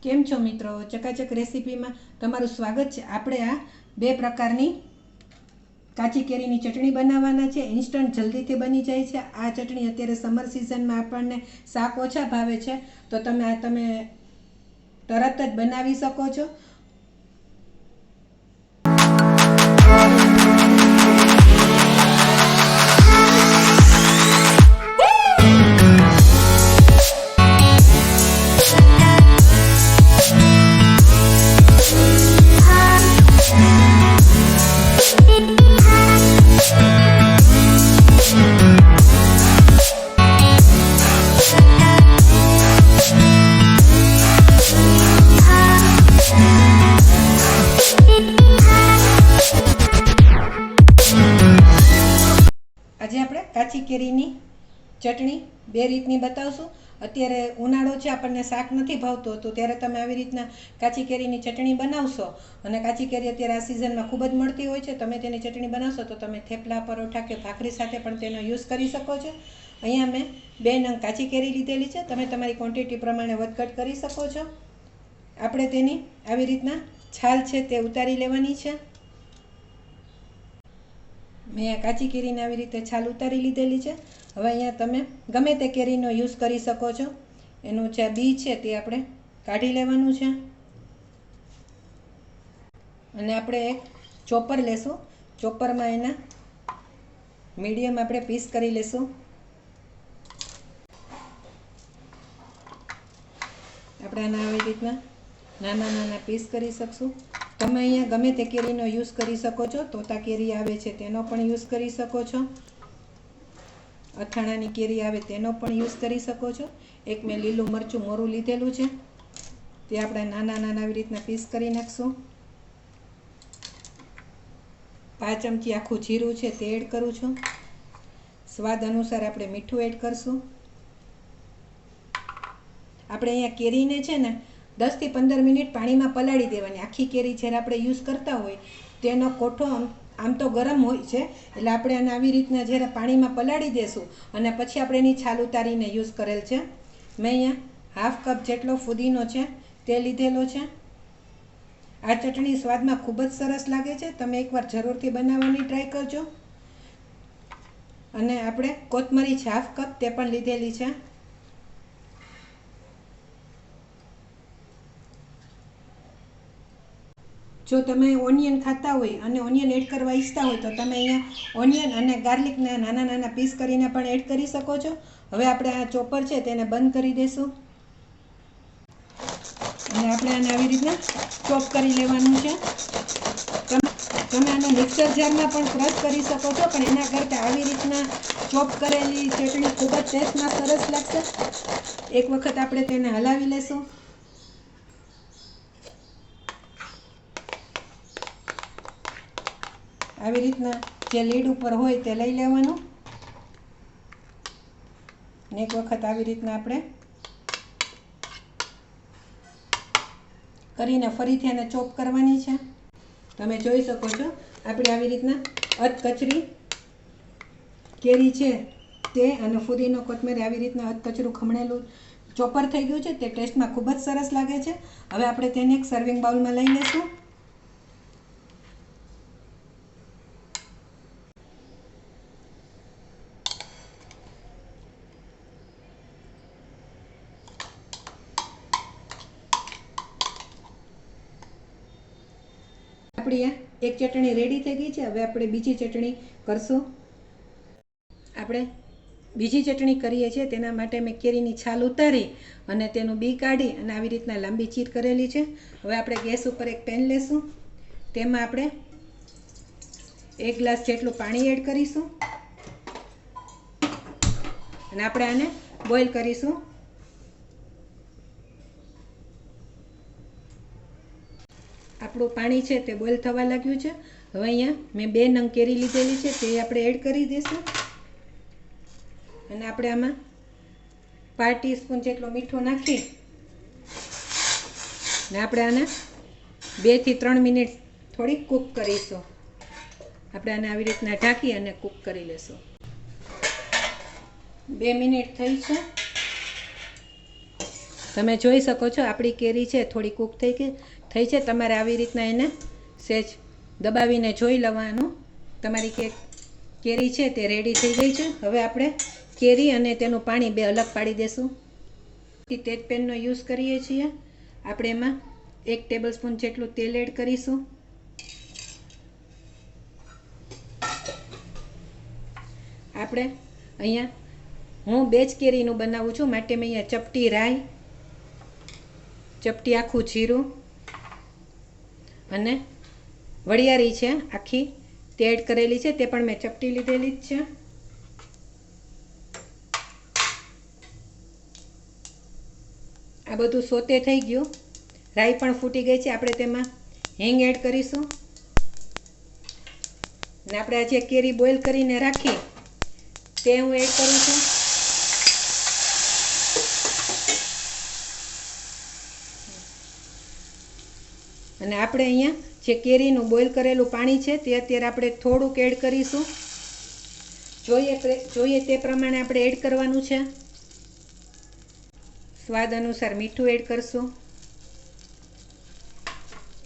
કેમ છો મિત્રો? ચકાચક રેસીપીમાં તમારું સ્વાગત છે। આપણે આ બે પ્રકારની કાચી કેરીની ચટણી બનાવવાના છે। ઇન્સ્ટન્ટ જલ્દીથી બની જાય છે। આ ચટણી અત્યારે સમર સિઝનમાં આપણને શાક ઓછા ભાવે છે તો તમે તરત જ બનાવી શકો છો। આજે આપણે કાચી કેરીની ચટણી બે રીતની બતાવશું। અત્યારે ઉનાળો છે, આપણને શાક નથી ભાવતું તો ત્યારે તમે આવી રીતના કાચી કેરીની ચટણી બનાવશો અને કાચી કેરી અત્યારે આ સિઝનમાં ખૂબ જ મળતી હોય છે। તમે તેની ચટણી બનાવશો તો તમે થેપલા, પરોઠા કે ભાખરી સાથે પણ તેનો યુઝ કરી શકો છો। અહીંયા મેં 2 નંગ કાચી કેરી લીધેલી છે। તમે તમારી ક્વોન્ટિટી પ્રમાણે વધઘટ કરી શકો છો। આપણે તેની આવી રીતના છાલ છે તે ઉતારી લેવાની છે। મેં આ કાચી કેરીને આવી રીતે છાલ ઉતારી લીધેલી છે। હવે અહીંયા તમે ગમે તે કેરીનો યુઝ કરી શકો છો। એનું જે બી છે તે આપણે કાઢી લેવાનું છે અને આપણે એક ચોપર લેશું। ચોપરમાં એના મીડિયમ આપણે પીસ કરી લેશું। આપણે આના આવી રીતના નાના નાના પીસ કરી શકશું। તમે અહીંયા ગમે તે કેરીનો યુઝ કરી શકો છો। તોતા કેરી આવે છે તેનો પણ યુઝ કરી શકો છો। અથાણાની કેરી આવે તેનો પણ યુઝ કરી શકો છો। એક મેં લીલું મરચું મોરું લીધેલું છે તે આપણે નાના નાના આવી રીતના પીસ કરી નાખશું। 5 ચમચી આખું જીરું છે તે એડ કરું છું। સ્વાદ અનુસાર આપણે મીઠું એડ કરશું। આપણે અહીંયા કેરીને છે ને 10 થી 15 મિનિટ પાણીમાં પલાળી દેવાની। આખી કેરી જ્યારે આપણે યુઝ કરતા હોય તેનો કોઠો આમ તો ગરમ હોય છે એટલે આપણે આને આવી રીતના જ્યારે પાણીમાં પલાળી દેશું અને પછી આપણે એની છાલ ઉતારીને યુઝ કરેલ છે। મેં અહીંયા ½ કપ જેટલો ફુદીનો છે તે લીધેલો છે। આ ચટણી સ્વાદમાં ખૂબ જ સરસ લાગે છે। તમે એકવાર જરૂરથી બનાવવાની ટ્રાય કરજો। અને આપણે કોથમરી છે ½ કપ તે પણ લીધેલી છે। જો તમે ઓનિયન ખાતા હોય અને ઓનિયન એડ કરવા ઈચ્છતા હોય તો તમે અહીંયા ઓનિયન અને ગાર્લિકના નાના નાના પીસ કરીને પણ એડ કરી શકો છો। હવે આપણે આ ચોપર છે તેને બંધ કરી દઈશું અને આપણે આને આવી રીતના ચોપ કરી લેવાનું છે। તમે આને મિક્સર જારમાં પણ ક્રશ કરી શકો છો પણ એના કરતાં આવી રીતના ચોપ કરેલી ચટણી ખૂબ જ ટેસ્ટમાં સરસ લાગશે। એક વખત આપણે તેને હલાવી લેશું। આવી રીતના જે લીડ ઉપર હોય તે લઈ લેવાનું ને એક વખત આવી રીતના આપણે કરીને ફરીથી એને ચોપ કરવાની છે। તમે જોઈ શકો છો આપણે આવી રીતના અધકચરી કેરી છે તે અને ફુદીનો, કોથમરી આવી રીતના અધકચરું ખમણેલું ચોપર થઈ ગયું છે। તે ટેસ્ટમાં ખૂબ જ સરસ લાગે છે। હવે આપણે તેને એક સર્વિંગ બાઉલમાં લઈ લઈશું। આપણી એક ચટણી રેડી થઈ ગઈ છે। હવે આપણે બીજી ચટણી કરશું। આપણે બીજી ચટણી કરીએ છીએ તેના માટે મેં કેરીની છાલ ઉતારી અને તેનું બી કાઢી અને આવી રીતના લાંબી ચીર કરેલી છે। હવે આપણે ગેસ ઉપર એક પેન લેશું। તેમાં આપણે 1 ગ્લાસ જેટલું પાણી એડ કરીશું અને આપણે આને બોઇલ કરીશું। આપણું પાણી છે તે બોઇલ થવા લાગ્યું છે। હવે અહીંયા મેં 2 નંગ કેરી લીધેલી છે તે આપણે એડ કરી દઈશું અને આપણે આમાં 1/4 ટીસ્પૂન જેટલું મીઠું નાખી ને આપણે આને 2 થી 3 મિનિટ થોડી કૂક કરીશું। આપણે આને આવી રીતના ઢાંકી અને કૂક કરી લેશું। 2 મિનિટ થઈ છે। તમે જોઈ શકો છો આપણી કેરી છે થોડી કૂક થઈ છે. તમારે આવી રીતના એને સહેજ દબાવીને જોઈ લેવાનું. તમારી કેરી છે તે રેડી થઈ ગઈ છે. હવે આપણે કેરી અને તેનું પાણી બે અલગ પાડી દેશું. તેજ પેનનો યુઝ કરીએ છીએ. આપણે એમાં 1 ટેબલસ્પૂન જેટલું તેલ એડ કરીશું. આપણે અહીંયા હું 2 જ કેરીનું બનાવું છું માટે મેં અહીંયા ચપટી રાઈ, ચપટી આખું જીરું અને વરિયાળી છે આખી તે એડ કરેલી છે. તે પણ મેં ચપટી લીધેલી જ છે. આ બધું સોતે થઈ ગયું. રાઈ પણ ફૂટી ગઈ છે. આપણે તેમાં હિંગ એડ કરીશું. ને આપણે આજે કેરી બોઇલ કરીને રાખી તે હું એડ કરું છું. અને આપણે અહીંયા જે કેરીનું બોઇલ કરેલું પાણી છે તે અત્યારે આપણે થોડુંક એડ કરીશું. જોઈએ તે પ્રમાણે આપણે એડ કરવાનું છે. સ્વાદ અનુસાર મીઠું એડ કરશું.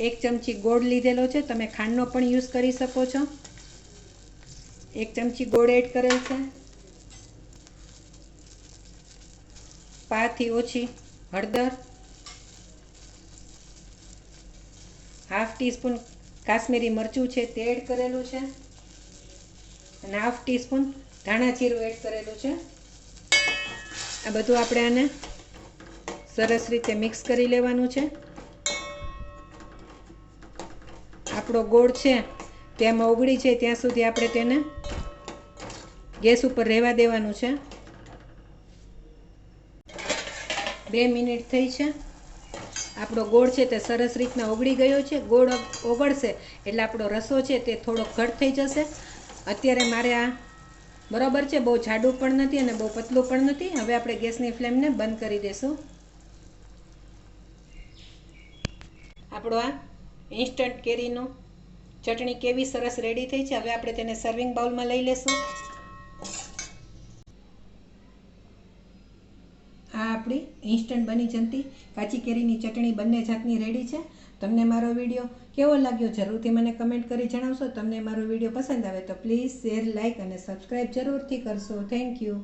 1 ચમચી ગોળ લીધેલો છે. તમે ખાંડનો પણ યુઝ કરી શકો છો. 1 ચમચી ગોળ એડ કરેલ છે. 5 થી ઓછી હળદર, 1/2 ટીસ્પૂન કાશ્મીરી મરચું છે તે એડ કરેલું છે અને 1/2 ટીસ્પૂન ધાણા જીરું એડ કરેલું છે. આ બધું આપણે આને સરસ રીતે મિક્સ કરી લેવાનું છે. આપણો ગોળ છે તેમાં ઓગળી છે ત્યાં સુધી આપણે તેને ગેસ ઉપર રહેવા દેવાનું છે. 2 મિનિટ થઈ છે. આપણો ગોળ છે તે સરસ રીતના ઓગળી ગયો છે. ગોળ ઓગળશે એટલે આપણો રસો છે તે થોડો ઘટ થઈ જશે. અત્યારે મારે આ બરાબર છે. બહુ જાડું પણ નથી અને બહુ પતલું પણ નથી. હવે આપણે ગેસની ફ્લેમને બંધ કરી દઈશું. આપણો આ ઇન્સ્ટન્ટ કેરીનો ચટણી કેવી સરસ રેડી થઈ છે. હવે આપણે તેને સર્વિંગ બાઉલમાં લઈ લેશું. આ આપણી ઇન્સ્ટન્ટ બની જતી કાચી કેરીની ચટણી બંને જાતની રેડી છે. તમને મારો વિડીયો કેવો લાગ્યો જરૂરથી મને કમેન્ટ કરી જણાવશો. તમને મારો વિડીયો પસંદ આવે તો પ્લીઝ શેર, લાઇક અને સબસ્ક્રાઈબ જરૂરથી કરશો. Thank you.